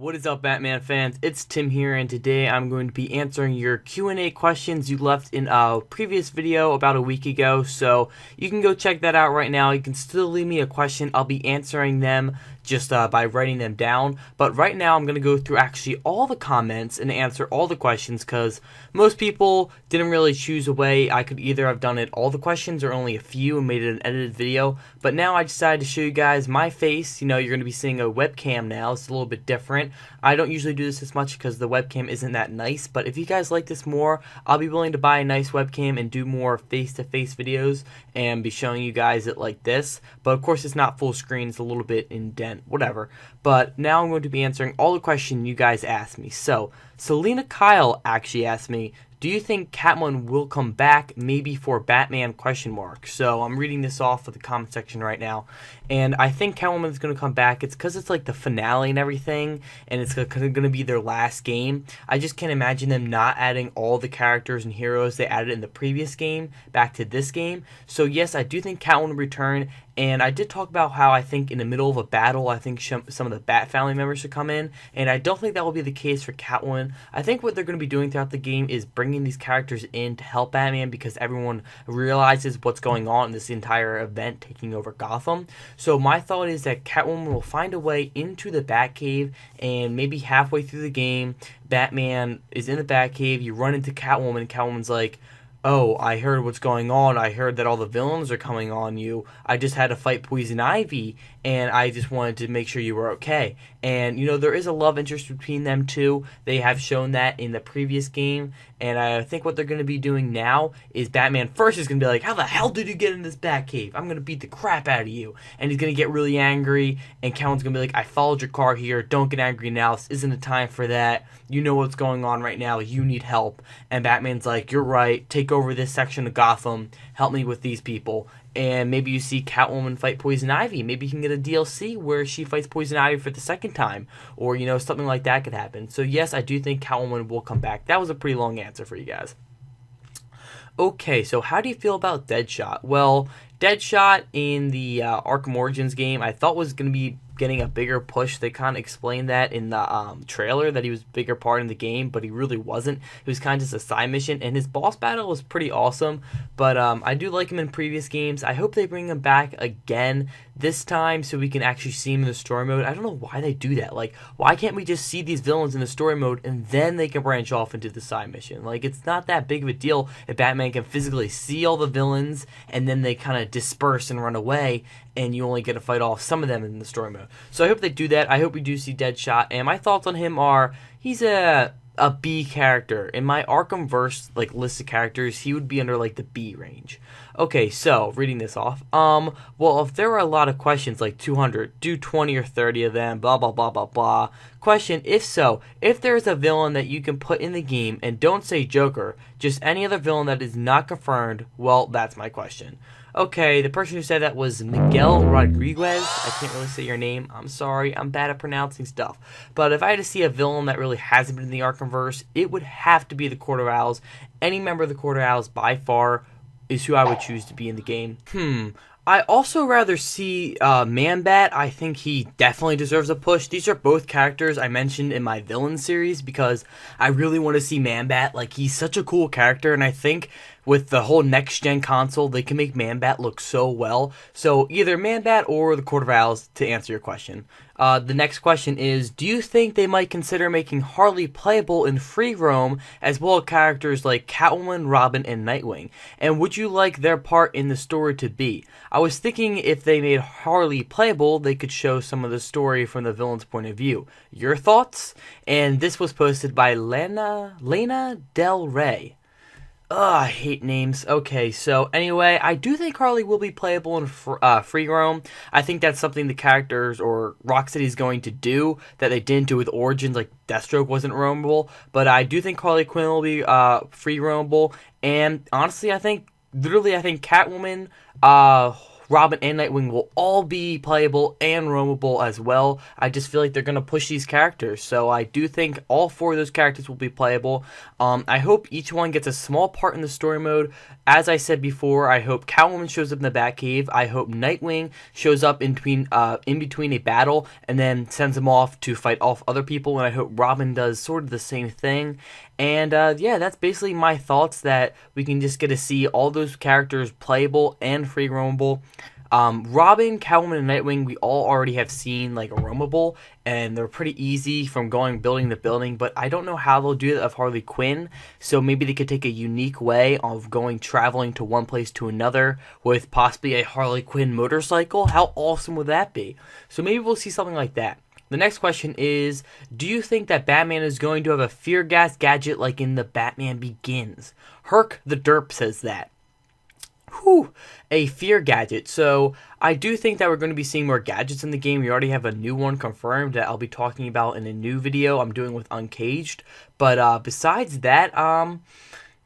What is up, Batman fans? It's Tim here, and today I'm going to be answering your Q&A questions you left in a previous video about a week ago, so you can go check that out right now. You can still leave me a question. I'll be answering them just by writing them down, but right now I'm going to go through actually all the comments and answer all the questions, because most people didn't really choose a way. I could either have done it all the questions or only a few and made it an edited video, but now I decided to show you guys my face. You know, you're going to be seeing a webcam now. It's a little bit different. I don't usually do this as much because the webcam isn't that nice, but if you guys like this more, I'll be willing to buy a nice webcam and do more face-to-face videos and be showing you guys it like this. But of course it's not full screen, it's a little bit indent, whatever. But now I'm going to be answering all the questions you guys asked me. So Selena Kyle actually asked me, do you think Catwoman will come back, maybe for Batman ? So I'm reading this off of the comment section right now, and I think Catwoman is going to come back. It's because it's like the finale and everything, and it's going to be their last game. I just can't imagine them not adding all the characters and heroes they added in the previous game back to this game. So yes, I do think Catwoman will return. And I did talk about how I think in the middle of a battle, I think some of the BatFamily members should come in. And I don't think that will be the case for Catwoman. I think what they're going to be doing throughout the game is bringing these characters in to help Batman, because everyone realizes what's going on in this entire event taking over Gotham. So my thought is that Catwoman will find a way into the Batcave, and maybe halfway through the game, Batman is in the Batcave, you run into Catwoman, and Catwoman's like, oh, I heard what's going on. I heard that all the villains are coming on you. I just had to fight Poison Ivy, and I just wanted to make sure you were okay. And, you know, there is a love interest between them two. They have shown that in the previous game. And I think what they're going to be doing now is Batman first is going to be like, how the hell did you get in this Batcave? I'm going to beat the crap out of you. And he's going to get really angry. And Catwoman's going to be like, I followed your car here. Don't get angry now. This isn't the time for that. You know what's going on right now. You need help. And Batman's like, you're right. Take over this section of Gotham. Help me with these people. And maybe you see Catwoman fight Poison Ivy. Maybe you can get a DLC where she fights Poison Ivy for the second time. Or, you know, something like that could happen. So, yes, I do think Catwoman will come back. That was a pretty long answer for you guys. Okay, so how do you feel about Deadshot? Well, Deadshot in the Arkham Origins game, I thought was going to be getting a bigger push. They kind of explained that in the trailer, that he was a bigger part in the game, but he really wasn't. He was kind of just a side mission, and his boss battle was pretty awesome, but I do like him in previous games. I hope they bring him back again this time so we can actually see him in the story mode. I don't know why they do that. Like, why can't we just see these villains in the story mode and then they can branch off into the side mission? Like, it's not that big of a deal if Batman can physically see all the villains and then they kind of disperse and run away, and you only get to fight off some of them in the story mode. So I hope they do that. I hope we do see Deadshot. And my thoughts on him are, he's a B character. In my Arkhamverse list of characters, he would be under like the B range. Okay, so reading this off. Well, if there were a lot of questions, like 200, do 20 or 30 of them, blah blah blah blah blah. Question: if so, if there's a villain that you can put in the game, and don't say Joker, just any other villain that is not confirmed, well, that's my question. Okay, the person who said that was Miguel Rodriguez. I can't really say your name. I'm sorry. I'm bad at pronouncing stuff. But if I had to see a villain that really hasn't been in the Arkhamverse, it would have to be the Court of Owls. Any member of the Court of Owls, by far, is who I would choose to be in the game. I also rather see Man-Bat. I think he definitely deserves a push. These are both characters I mentioned in my villain series because I really want to see Man-Bat. Like, he's such a cool character, and I think with the whole next-gen console, they can make Man-Bat look so well. So either Man-Bat or the Court of Owls, to answer your question. The next question is, do you think they might consider making Harley playable in free roam, as well as characters like Catwoman, Robin, and Nightwing? And would you like their part in the story to be? I was thinking if they made Harley playable, they could show some of the story from the villain's point of view. Your thoughts? And this was posted by Lena Del Rey. Ugh, I hate names. Okay, so anyway, I do think Harley will be playable in free roam. I think that's something the characters or Rocksteady is going to do that they didn't do with Origins, like Deathstroke wasn't roamable. But I do think Harley Quinn will be free roamable. And honestly, I think Catwoman, Robin and Nightwing will all be playable and roamable as well. I just feel like they're going to push these characters. So I do think all 4 of those characters will be playable. I hope each one gets a small part in the story mode. As I said before, I hope Catwoman shows up in the Batcave. I hope Nightwing shows up in between a battle and then sends him off to fight off other people. And I hope Robin does sort of the same thing. And yeah, that's basically my thoughts, that we can just get to see all those characters playable and free roamable. Robin, Catwoman, and Nightwing, we all already have seen like roamable, and they're pretty easy from going building to building, but I don't know how they'll do that of Harley Quinn, so maybe they could take a unique way of traveling to one place to another with possibly a Harley Quinn motorcycle. How awesome would that be? So maybe we'll see something like that. The next question is, do you think that Batman is going to have a fear gas gadget like in the Batman Begins? Herc the Derp says that. Whew, a fear gadget. So I do think that we're going to be seeing more gadgets in the game. We already have a new one confirmed that I'll be talking about in a new video I'm doing with Uncaged. But besides that,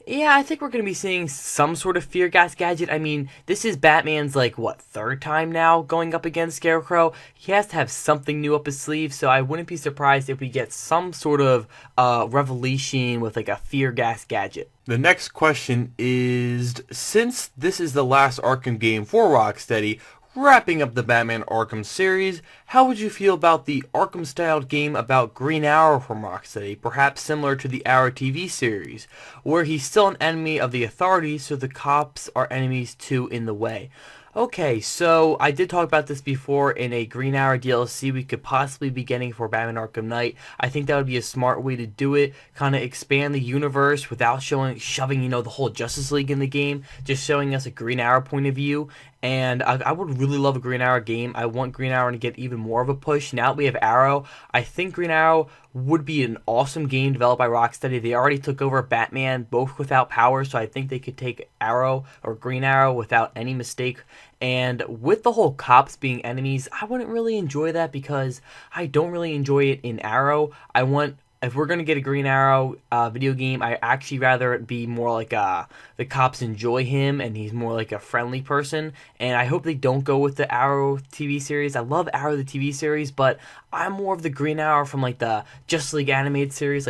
yeah, I think we're going to be seeing some sort of fear gas gadget. I mean, this is Batman's, like, what, 3rd time now going up against Scarecrow? He has to have something new up his sleeve, so I wouldn't be surprised if we get some sort of revelation with, like, a fear gas gadget. The next question is, since this is the last Arkham game for Rocksteady, wrapping up the Batman Arkham series, how would you feel about the Arkham-styled game about Green Arrow from Rocksteady, perhaps similar to the Arrow TV series, where he's still an enemy of the authorities, so the cops are enemies too in the way? Okay, so I did talk about this before in a Green Arrow DLC we could possibly be getting for Batman Arkham Knight. I think that would be a smart way to do it, kind of expand the universe without shoving, the whole Justice League in the game, just showing us a Green Arrow point of view. And I would really love a Green Arrow game. I want Green Arrow to get even more of a push. Now that we have Arrow, I think Green Arrow would be an awesome game developed by Rocksteady. They already took over Batman, both without powers, so I think they could take Arrow or Green Arrow without any mistake. And with the whole cops being enemies, I wouldn't really enjoy that because I don't really enjoy it in Arrow. If we're going to get a Green Arrow video game, I actually rather it be more like the cops enjoy him and he's more like a friendly person. And I hope they don't go with the Arrow TV series. I love Arrow the TV series, but I'm more of the Green Arrow from like the Justice League animated series.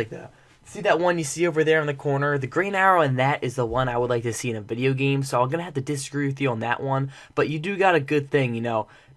See that one you see over there in the corner? The Green Arrow, and that is the one I would like to see in a video game. So I'm going to have to disagree with you on that one. But you do got a good thing,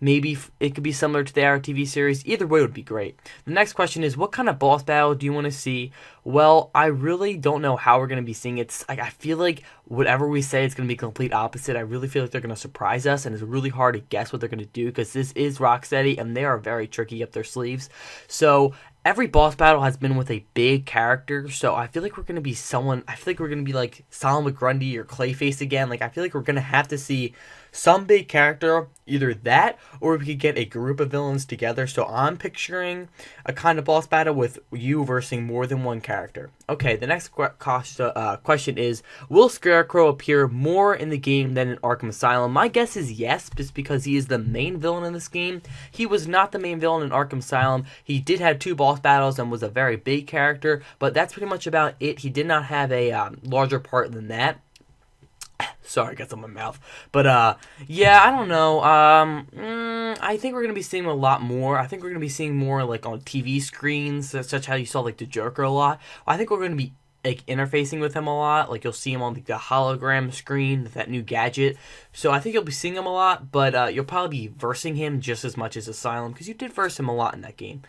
Maybe it could be similar to the Arrow TV series. Either way would be great. The next question is, what kind of boss battle do you want to see? Well, I really don't know how we're going to be seeing it. I feel like whatever we say, it's going to be complete opposite. I really feel like they're going to surprise us, and it's really hard to guess what they're going to do because this is Rocksteady, and they are very tricky up their sleeves. So every boss battle has been with a big character, so I feel like we're going to be like Solomon Grundy or Clayface again. I feel like we're going to have to see some big character, either that or we could get a group of villains together. So I'm picturing a kind of boss battle with you versus more than one character. Okay, the next question is, will Scarecrow appear more in the game than in Arkham Asylum? My guess is yes, just because he is the main villain in this game. He was not the main villain in Arkham Asylum. He did have 2 boss battles and was a very big character, but that's pretty much about it. He did not have a larger part than that. Sorry, I got some in my mouth. But, yeah, I don't know. I think we're going to be seeing a lot more. I think we're going to be seeing more, on TV screens, such how you saw, the Joker a lot. I think we're going to be interfacing with him a lot. You'll see him on the hologram screen with that new gadget. So I think you'll be seeing him a lot, but you'll probably be versing him just as much as Asylum, because you did verse him a lot in that game.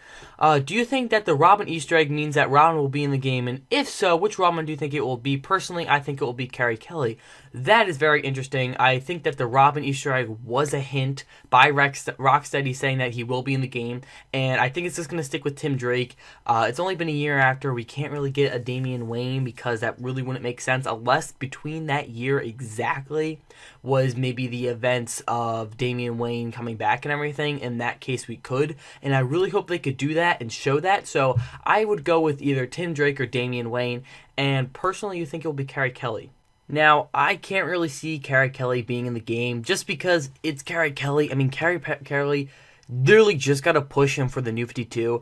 Do you think that the Robin Easter egg means that Robin will be in the game? And if so, which Robin do you think it will be? Personally, I think it will be Carrie Kelly. That is very interesting. I think that the Robin Easter egg was a hint by Rocksteady saying that he will be in the game, and I think it's just going to stick with Tim Drake. It's only been a year after. We can't really get a Damian Wayne because that really wouldn't make sense unless between that year exactly was maybe the events of Damian Wayne coming back and everything. In that case, we could, and I really hope they could do that and show that. So I would go with either Tim Drake or Damian Wayne, and personally, you think it will be Carrie Kelly. Now, I can't really see Carrie Kelly being in the game just because it's Carrie Kelly. I mean, Carrie Kelly literally just got to push him for the New 52.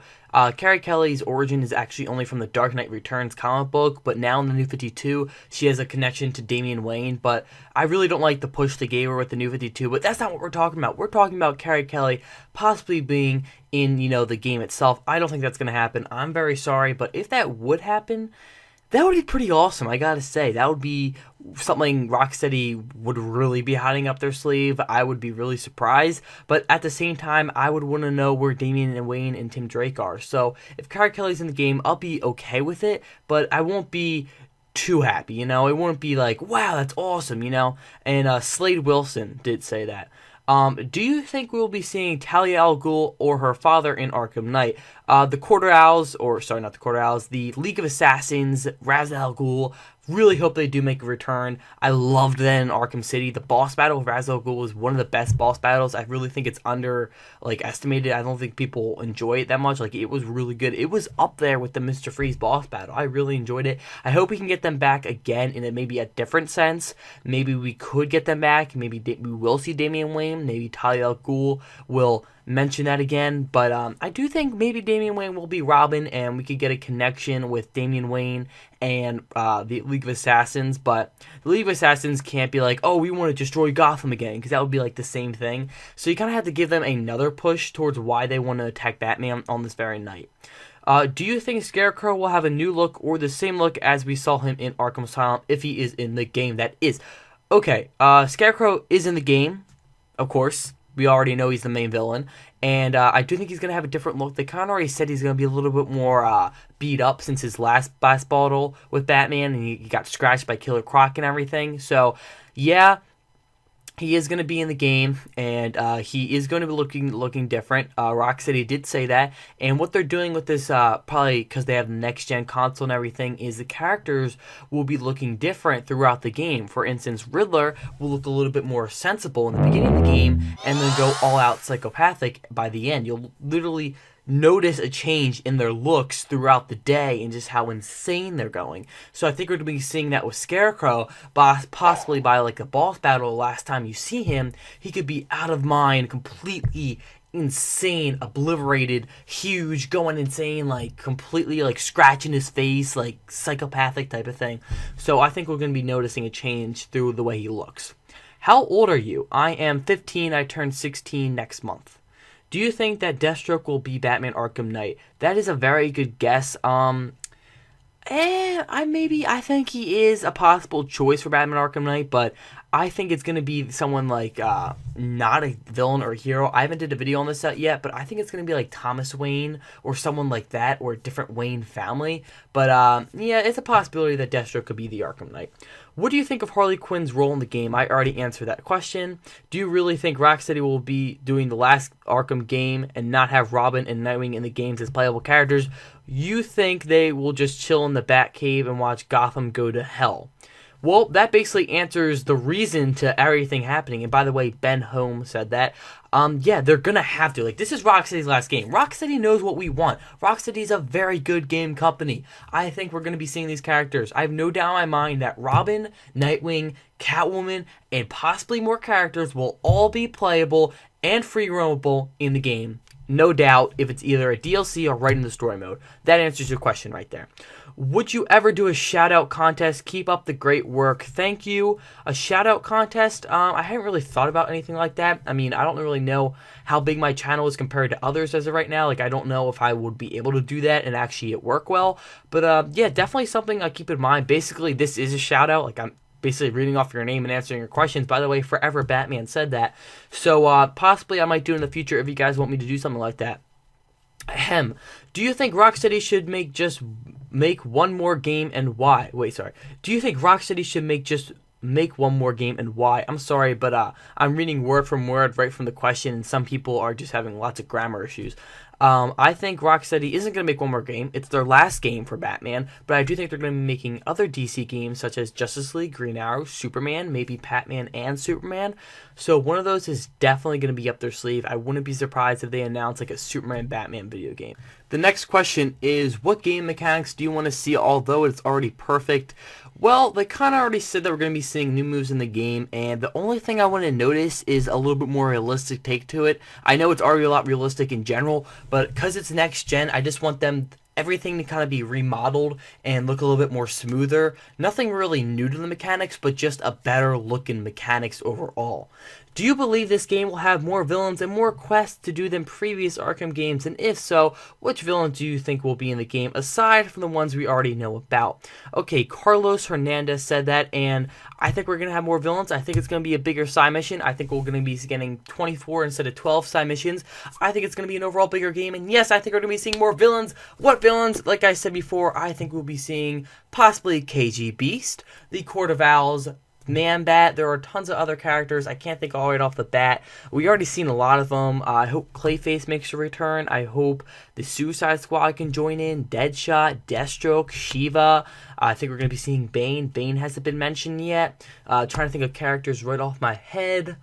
Carrie Kelly's origin is actually only from the Dark Knight Returns comic book, but now in the New 52, she has a connection to Damian Wayne, but I really don't like the push they gave her with the New 52, but that's not what we're talking about. We're talking about Carrie Kelly possibly being in, the game itself. I don't think that's going to happen. I'm very sorry, but if that would happen, that would be pretty awesome, I gotta say. That would be something Rocksteady would really be hiding up their sleeve. I would be really surprised. But at the same time, I would want to know where Damian and Wayne and Tim Drake are. So if Carrie Kelly's in the game, I'll be okay with it. But I won't be too happy, It won't be like, wow, that's awesome, And Slade Wilson did say that. Do you think we'll be seeing Talia al Ghul or her father in Arkham Knight? The Quarter Owls, not the Quarter Owls, the League of Assassins, Ra's al Ghul, really hope they do make a return. I loved that in Arkham City. The boss battle with Ra's al Ghul was one of the best boss battles. I really think it's estimated. I don't think people enjoy it that much. It was really good. It was up there with the Mr. Freeze boss battle. I really enjoyed it. I hope we can get them back again in maybe a different sense. Maybe we could get them back. Maybe we will see Damian Wayne. Maybe Talia al Ghul will mention that again, but I do think maybe Damian Wayne will be Robin, and we could get a connection with Damian Wayne and the League of Assassins, but the League of Assassins can't be like, oh, we want to destroy Gotham again, because that would be the same thing. So you kind of have to give them another push towards why they want to attack Batman on this very night. Do you think Scarecrow will have a new look or the same look as we saw him in Arkham Asylum if he is in the game? That is. Okay, Scarecrow is in the game, of course. We already know he's the main villain. And I do think he's going to have a different look. They kind of already said he's going to be a little bit more beat up since his last battle with Batman. And he got scratched by Killer Croc and everything. So, yeah, he is going to be in the game, and he is going to be looking different. Rocksteady did say that, and what they're doing with this, probably because they have the next-gen console and everything, is the characters will be looking different throughout the game. For instance, Riddler will look a little bit more sensible in the beginning of the game, and then go all-out psychopathic by the end. You'll literally notice a change in their looks throughout the day and just how insane they're going. So I think we're going to be seeing that with Scarecrow, possibly by a boss battle. Last time you see him, he could be out of mind, completely insane, obliterated, huge, going insane, completely scratching his face, psychopathic type of thing. So I think we're going to be noticing a change through the way he looks. How old are you? I am 15. I turn 16 next month. Do you think that Deathstroke will be Batman Arkham Knight? That is a very good guess. I think he is a possible choice for Batman Arkham Knight, but I think it's going to be someone not a villain or a hero. I haven't did a video on this yet, but I think it's going to be Thomas Wayne or someone like that, or a different Wayne family. But yeah, it's a possibility that Deathstroke could be the Arkham Knight. What do you think of Harley Quinn's role in the game? I already answered that question. Do you really think Rocksteady will be doing the last Arkham game and not have Robin and Nightwing in the games as playable characters? You think they will just chill in the Batcave and watch Gotham go to hell? Well, that basically answers the reason to everything happening. And by the way, Ben Holmes said that. Yeah, they're going to have to. This is Rocksteady's last game. Rocksteady knows what we want. Rocksteady's a very good game company. I think we're going to be seeing these characters. I have no doubt in my mind that Robin, Nightwing, Catwoman, and possibly more characters will all be playable and free roamable in the game. No doubt, if it's either a DLC or right in the story mode. That answers your question right there. Would you ever do a shout-out contest? Keep up the great work. Thank you. A shout-out contest? I haven't really thought about anything like that. I mean, I don't really know how big my channel is compared to others as of right now. I don't know if I would be able to do that and actually it work well. But, yeah, definitely something I keep in mind. Basically, this is a shout-out. I'm basically reading off your name and answering your questions. By the way, Forever Batman said that. So, possibly I might do in the future if you guys want me to do something like that. Ahem. Do you think Rocksteady should make one more game and why? Wait, sorry. Do you think Rocksteady should make one more game and why? I'm sorry, but I'm reading word from word right from the question, and some people are just having lots of grammar issues. I think Rocksteady isn't going to make one more game. It's their last game for Batman, but I do think they're going to be making other DC games such as Justice League, Green Arrow, Superman, maybe Batman and Superman. So one of those is definitely going to be up their sleeve. I wouldn't be surprised if they announce like a Superman Batman video game. The next question is, what game mechanics do you want to see, although it's already perfect? Well, they kind of already said that we're going to be seeing new moves in the game, and the only thing I want to notice is a little bit more realistic take to it. I know it's already a lot realistic in general, but because it's next gen, I just want everything to kind of be remodeled and look a little bit more smoother. Nothing really new to the mechanics, but just a better looking mechanics overall. Do you believe this game will have more villains and more quests to do than previous Arkham games? And if so, which villains do you think will be in the game aside from the ones we already know about? Okay, Carlos Hernandez said that, and I think we're going to have more villains. I think it's going to be a bigger side mission. I think we're going to be getting 24 instead of 12 side missions. I think it's going to be an overall bigger game. And yes, I think we're going to be seeing more villains. What villains? Like I said before, I think we'll be seeing possibly KG Beast, the Court of Owls, Man-Bat. There are tons of other characters. I can't think all right off the bat. We already seen a lot of them. I hope Clayface makes a return. I hope the Suicide Squad can join in. Deadshot, Deathstroke, Shiva. I think we're going to be seeing Bane. Bane hasn't been mentioned yet. Trying to think of characters right off my head.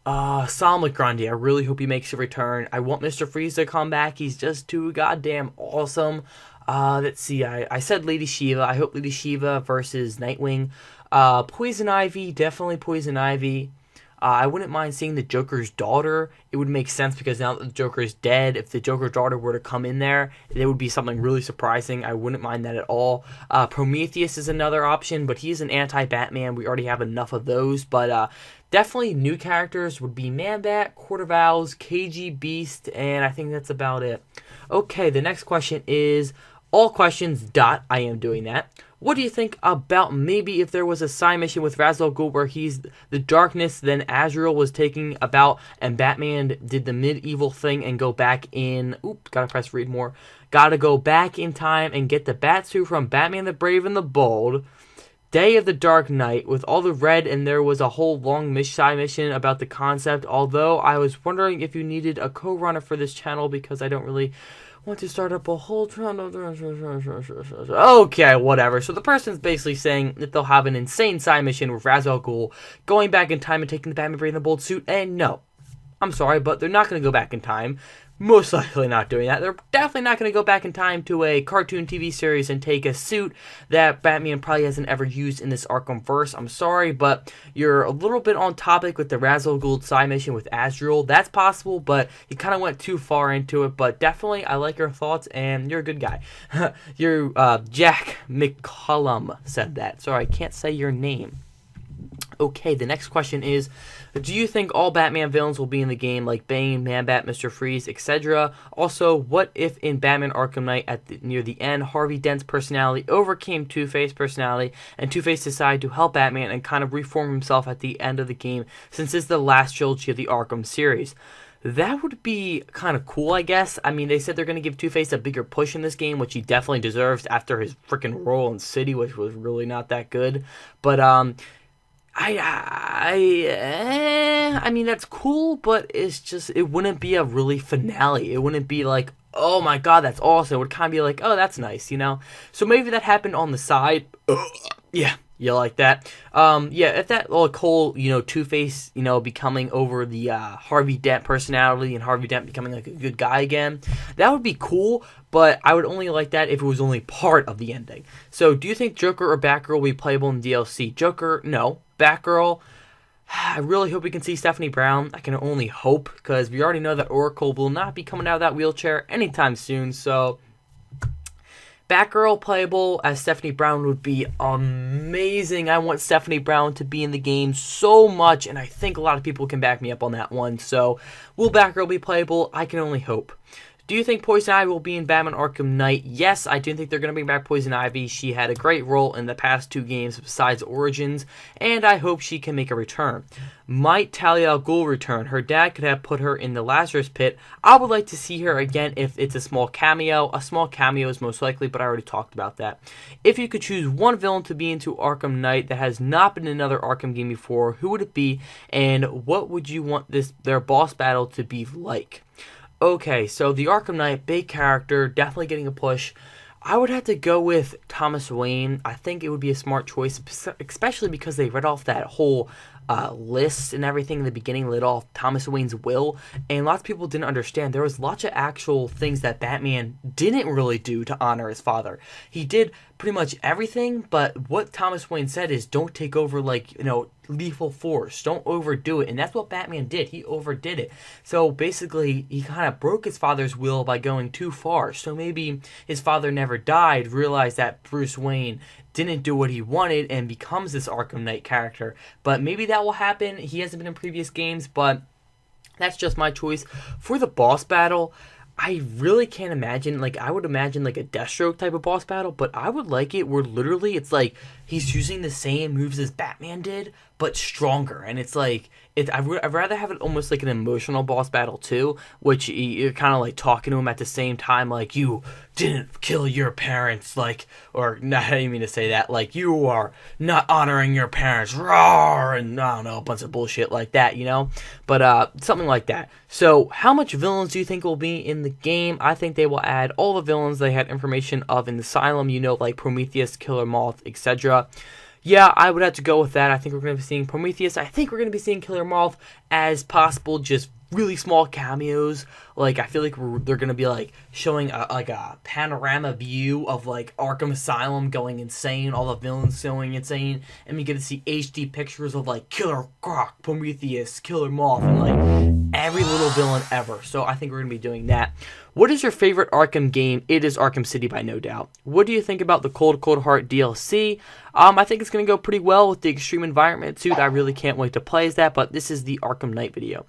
Solomon Grundy, I really hope he makes a return. I want Mr. Freeze to come back. He's just too goddamn awesome. Let's see. I said Lady Shiva. I hope Lady Shiva versus Nightwing. Poison Ivy, definitely Poison Ivy. I wouldn't mind seeing the Joker's daughter. It would make sense because now that the Joker is dead, if the Joker's daughter were to come in there, it would be something really surprising. I wouldn't mind that at all. Prometheus is another option, but he's an anti-Batman. We already have enough of those, but definitely new characters would be Man-Bat, Court of Owls, KG Beast, and I think that's about it. Okay, the next question is all questions. I am doing that. What do you think about maybe if there was a side mission with Ra's al Ghul where he's the darkness, then Azrael was taking about, and Batman did the medieval thing and go back in. Oops, gotta press read more. Gotta go back in time and get the Batsuit from Batman the Brave and the Bold. Day of the Dark Knight with all the red, and there was a whole long side mission about the concept. Although I was wondering if you needed a co-runner for this channel because I don't really want to start up a whole channel. Okay, whatever. So the person's basically saying that they'll have an insane side mission with Ra's al Ghul going back in time and taking the Batman Brave and the Bold suit. And no, I'm sorry, but they're not going to go back in time. Most likely not doing that. They're definitely not going to go back in time to a cartoon TV series and take a suit that Batman probably hasn't ever used in this Arkhamverse. I'm sorry, but you're a little bit on topic with the Ra's al Ghul side mission with Azrael. That's possible, but you kind of went too far into it. But definitely, I like your thoughts, and you're a good guy. Jack McCollum said that. Sorry, I can't say your name. Okay, the next question is, do you think all Batman villains will be in the game, like Bane, Man-Bat, Mr. Freeze, etc.? Also, what if in Batman Arkham Knight near the end, Harvey Dent's personality overcame Two-Face personality, and Two-Face decided to help Batman and kind of reform himself at the end of the game, since it's the last trilogy of the Arkham series? That would be kind of cool, I guess. I mean, they said they're going to give Two-Face a bigger push in this game, which he definitely deserves after his freaking role in City, which was really not that good. But, I mean, that's cool, but it's just, it wouldn't be a really finale. It wouldn't be like, oh my god, that's awesome. It would kind of be like, oh, that's nice, you know? So maybe that happened on the side. Yeah, you like that? Yeah, if that whole, Two-Face, becoming over the Harvey Dent personality and Harvey Dent becoming like a good guy again, that would be cool, but I would only like that if it was only part of the ending. So do you think Joker or Batgirl will be playable in DLC? Joker, no. Batgirl, I really hope we can see Stephanie Brown. I can only hope, because we already know that Oracle will not be coming out of that wheelchair anytime soon, so Batgirl playable as Stephanie Brown would be amazing. I want Stephanie Brown to be in the game so much, and I think a lot of people can back me up on that one. So, will Batgirl be playable? I can only hope. Do you think Poison Ivy will be in Batman Arkham Knight? Yes, I do think they're going to bring back Poison Ivy. She had a great role in the past 2 games besides Origins, and I hope she can make a return. Might Talia al Ghul return? Her dad could have put her in the Lazarus Pit. I would like to see her again if it's a small cameo. A small cameo is most likely, but I already talked about that. If you could choose one villain to be into Arkham Knight that has not been in another Arkham game before, who would it be, and what would you want their boss battle to be like? Okay, so the Arkham Knight, big character, definitely getting a push. I would have to go with Thomas Wayne. I think it would be a smart choice, especially because they read off that whole list and everything in the beginning, read off Thomas Wayne's will, and lots of people didn't understand. There was lots of actual things that Batman didn't really do to honor his father. He did pretty much everything, but what Thomas Wayne said is don't take over, like, lethal force. Don't overdo it. And that's what Batman did. He overdid it. So basically, he kind of broke his father's will by going too far. So maybe his father never died, realized that Bruce Wayne didn't do what he wanted, and becomes this Arkham Knight character. But maybe that will happen. He hasn't been in previous games, but that's just my choice. For the boss battle, I really can't imagine, like, I would imagine, like, a Deathstroke type of boss battle, but I would like it where literally it's like he's using the same moves as Batman did, but stronger. And it's like, I'd rather have it almost like an emotional boss battle, too, which you're kind of, like, talking to him at the same time, like, you didn't kill your parents, like, or, not, I didn't mean to say that, like, you are not honoring your parents, roar, and, I don't know, a bunch of bullshit like that, but, something like that. So, how much villains do you think will be in the game? I think they will add all the villains they had information of in the Asylum, like Prometheus, Killer Moth, etc. Yeah, I would have to go with that. I think we're going to be seeing Prometheus. I think we're going to be seeing Killer Moth as possible, just really small cameos. Like, I feel like they're going to be, like, showing a panorama view of, like, Arkham Asylum going insane, all the villains going insane, and we get to see HD pictures of, like, Killer Croc, Prometheus, Killer Moth, and, like, every little villain ever. So I think we're going to be doing that. What is your favorite Arkham game? It is Arkham City by no doubt. What do you think about the Cold Heart DLC? I think it's going to go pretty well with the Extreme Environment suit. I really can't wait to play as that, but this is the Arkham Knight video.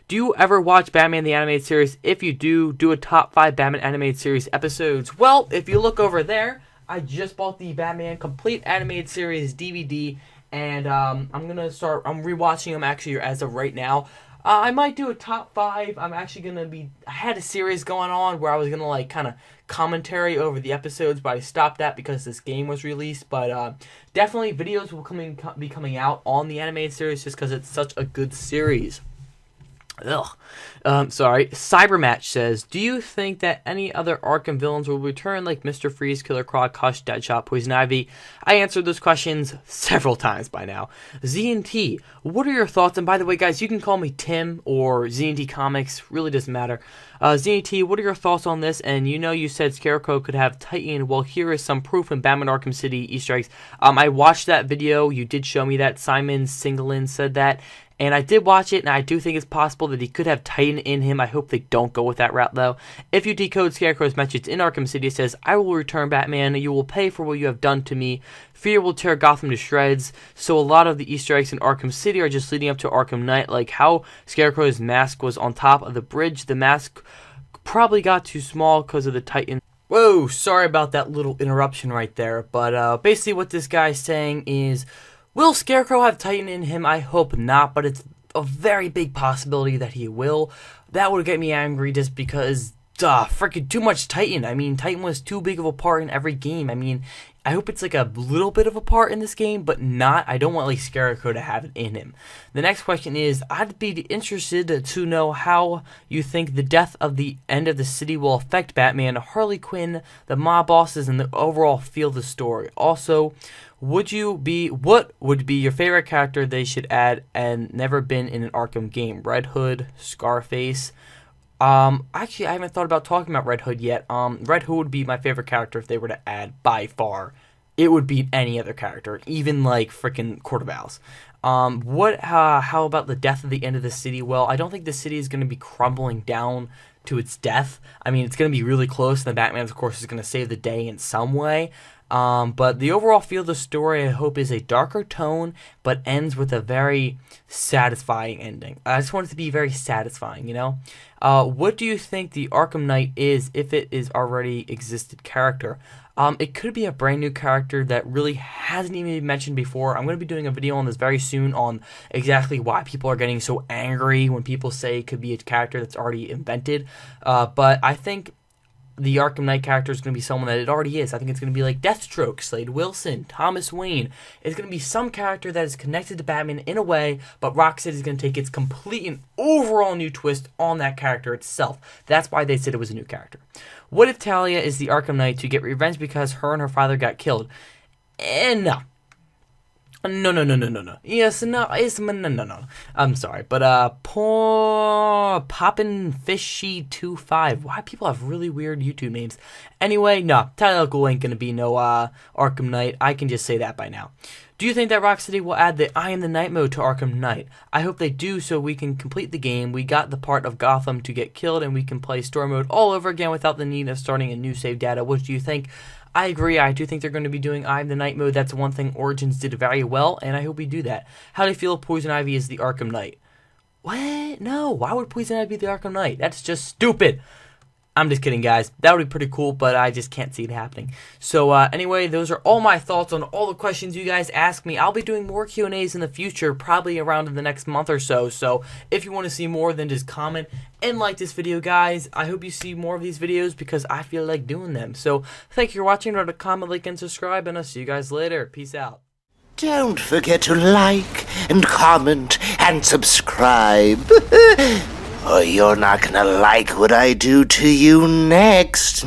Do you ever watch Batman the Animated Series? If you do, do a top 5 Batman Animated Series episodes. Well, if you look over there, I just bought the Batman Complete Animated Series DVD, and I'm rewatching them actually as of right now. I might do a top 5. I'm actually going to I had a series going on where I was going to, like, kind of commentary over the episodes, but I stopped that because this game was released. But definitely videos will be coming out on the animated series just because it's such a good series. Sorry. Cybermatch says, do you think that any other Arkham villains will return, like Mr. Freeze, Killer Croc, Hush, Deadshot, Poison Ivy? I answered those questions several times by now. Z&T, what are your thoughts? And by the way, guys, you can call me Tim or Z&T Comics. Really doesn't matter. Z&T, what are your thoughts on this? And you said Scarecrow could have Titan. Well, here is some proof in Batman Arkham City Easter eggs. I watched that video. You did show me that. Simon Singelin said that. And I did watch it, and I do think it's possible that he could have Titan in him. I hope they don't go with that route, though. If you decode Scarecrow's message in Arkham City, it says, I will return, Batman. You will pay for what you have done to me. Fear will tear Gotham to shreds. So a lot of the Easter eggs in Arkham City are just leading up to Arkham Knight, like how Scarecrow's mask was on top of the bridge. The mask probably got too small because of the Titan. Whoa, sorry about that little interruption right there. But basically what this guy's saying is, will Scarecrow have Titan in him? I hope not, but it's a very big possibility that he will. That would get me angry just because, freaking too much Titan. I mean, Titan was too big of a part in every game. I mean, I hope it's like a little bit of a part in this game, but not. I don't want like Scarecrow to have it in him. The next question is, I'd be interested to know how you think the death of the end of the city will affect Batman, Harley Quinn, the mob bosses, and the overall feel of the story. Also, what would be your favorite character they should add and never been in an Arkham game? Red Hood, Scarface. Actually, I haven't thought about talking about Red Hood yet. Red Hood would be my favorite character if they were to add by far. It would beat any other character, even like freaking Court of Owls. How about the death of the end of the city? Well, I don't think the city is going to be crumbling down to its death. I mean, it's going to be really close, and the Batman, of course, is going to save the day in some way. But the overall feel of the story, I hope, is a darker tone, but ends with a very satisfying ending. I just want it to be very satisfying, What do you think the Arkham Knight is if it is already existed character? It could be a brand new character that really hasn't even been mentioned before. I'm going to be doing a video on this very soon on exactly why people are getting so angry when people say it could be a character that's already invented. But I think the Arkham Knight character is going to be someone that it already is. I think it's going to be like Deathstroke, Slade Wilson, Thomas Wayne. It's going to be some character that is connected to Batman in a way, but Rocksteady is going to take its complete and overall new twist on that character itself. That's why they said it was a new character. What if Talia is the Arkham Knight to get revenge because her and her father got killed? No. No. Yes, no, no. I'm sorry, but poor Poppin' Fishy 25. Why people have really weird YouTube names? Anyway, no, Talia al Ghul ain't gonna be no Arkham Knight. I can just say that by now. Do you think that Rocksteady will add the I Am the Night mode to Arkham Knight? I hope they do so we can complete the game. We got the part of Gotham to get killed and we can play story mode all over again without the need of starting a new save data. What do you think? I agree. I do think they're going to be doing I Am the Night mode. That's one thing Origins did very well, and I hope we do that. How do you feel if Poison Ivy is the Arkham Knight? What? No. Why would Poison Ivy be the Arkham Knight? That's just stupid. I'm just kidding, guys. That would be pretty cool, but I just can't see it happening. So, anyway, those are all my thoughts on all the questions you guys ask me. I'll be doing more Q&As in the future, probably around in the next month or so. So, if you want to see more, then just comment and like this video, guys. I hope you see more of these videos because I feel like doing them. So, thank you for watching. Remember to comment, like, and subscribe, and I'll see you guys later. Peace out. Don't forget to like and comment and subscribe. Or you're not gonna like what I do to you next.